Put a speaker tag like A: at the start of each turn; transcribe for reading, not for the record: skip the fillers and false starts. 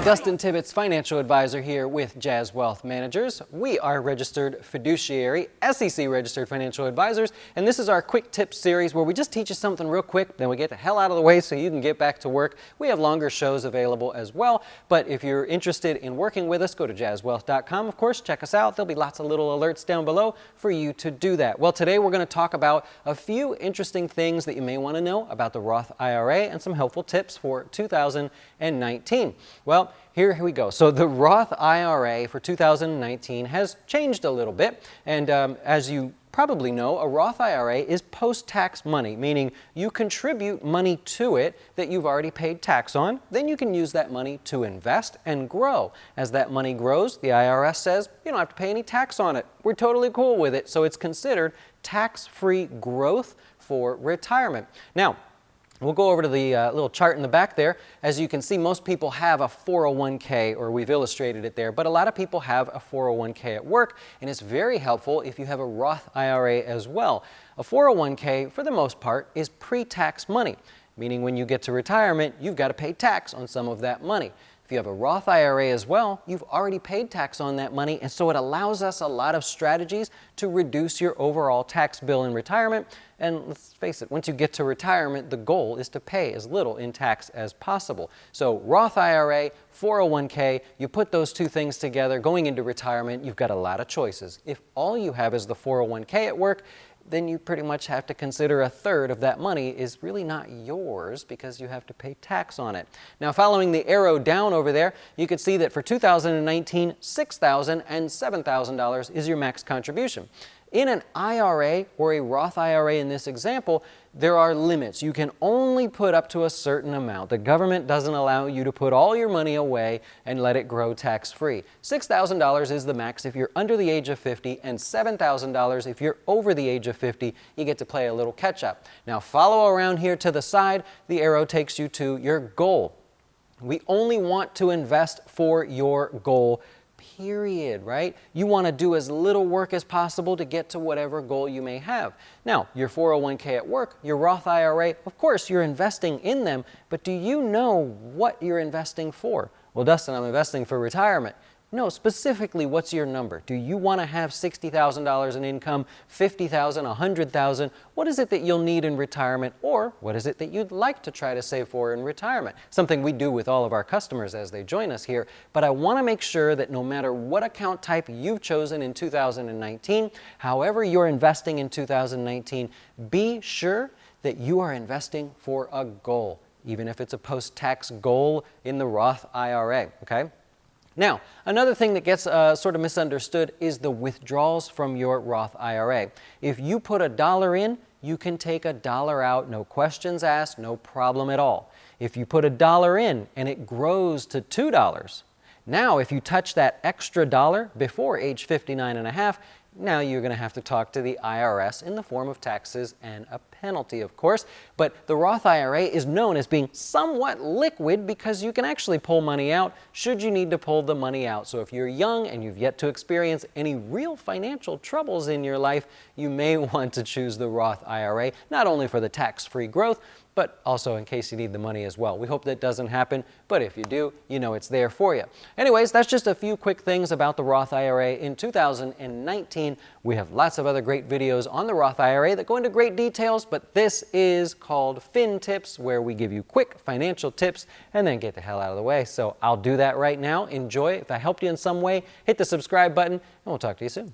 A: Dustin Tibbetts, financial advisor here with Jazz Wealth Managers. We are registered fiduciary, SEC registered financial advisors, and this is our quick tips series where we just teach you something real quick, then we get the hell out of the way so you can get back to work. We have longer shows available as well, but if you're interested in working with us, go to jazzwealth.com. Of course, check us out. There'll be lots of little alerts down below for you to do that. Well, today we're going to talk about a few interesting things that you may want to know about the Roth IRA and some helpful tips for 2019. Well, here we go. So the Roth IRA for 2019 has changed a little bit, and as you probably know, a Roth IRA is post-tax money, meaning you contribute money to it that you've already paid tax on. Then you can use that money to invest and grow. As that money grows, the IRS says you don't have to pay any tax on it. We're totally cool with it, so it's considered tax-free growth for retirement. Now, we'll go over to the little chart in the back there. As you can see, most people have a 401k, or we've illustrated it there, but a lot of people have a 401k at work, and it's very helpful if you have a Roth IRA as well. A 401k, for the most part, is pre-tax money, meaning when you get to retirement, you've got to pay tax on some of that money. If you have a Roth IRA as well, you've already paid tax on that money, and so it allows us a lot of strategies to reduce your overall tax bill in retirement. And let's face it, once you get to retirement, the goal is to pay as little in tax as possible. So Roth IRA, 401k, you put those two things together, going into retirement, you've got a lot of choices. If all you have is the 401k at work, then you pretty much have to consider a third of that money is really not yours because you have to pay tax on it. Now, following the arrow down over there, you can see that for 2019, $6,000 and $7,000 is your max contribution. In an IRA or a Roth IRA in this example, there are limits. You can only put up to a certain amount. The government doesn't allow you to put all your money away and let it grow tax-free. $6,000 is the max if you're under the age of 50, and $7,000 if you're over the age of 50. You get to play a little catch-up. Now follow around here to the side. The arrow takes you to your goal. We only want to invest for your goal, period, right? You want to do as little work as possible to get to whatever goal you may have. Now, your 401k at work, your Roth IRA, of course, you're investing in them, but do you know what you're investing for? Well, Dustin, I'm investing for retirement. No, specifically, what's your number? Do you want to have $60,000 in income, $50,000, $100,000? What is it that you'll need in retirement, or what is it that you'd like to try to save for in retirement? Something we do with all of our customers as they join us here, but I want to make sure that no matter what account type you've chosen in 2019, however you're investing in 2019, be sure that you are investing for a goal, even if it's a post-tax goal in the Roth IRA, okay? Now, another thing that gets sort of misunderstood is the withdrawals from your Roth IRA. If you put $1 in, you can take $1 out, no questions asked, no problem at all. If you put $1 in and it grows to $2, now if you touch that extra dollar before age 59 and a half, now you're going to have to talk to the IRS in the form of taxes and a penalty, of course. But the Roth IRA is known as being somewhat liquid because you can actually pull money out should you need to pull the money out. So if you're young and you've yet to experience any real financial troubles in your life, you may want to choose the Roth IRA, not only for the tax-free growth, but also in case you need the money as well. We hope that doesn't happen, but if you do, you know it's there for you. Anyways, that's just a few quick things about the Roth IRA in 2019. We have lots of other great videos on the Roth IRA that go into great details, but this is called FinTips, where we give you quick financial tips and then get the hell out of the way. So I'll do that right now. Enjoy. If I helped you in some way, hit the subscribe button, and we'll talk to you soon.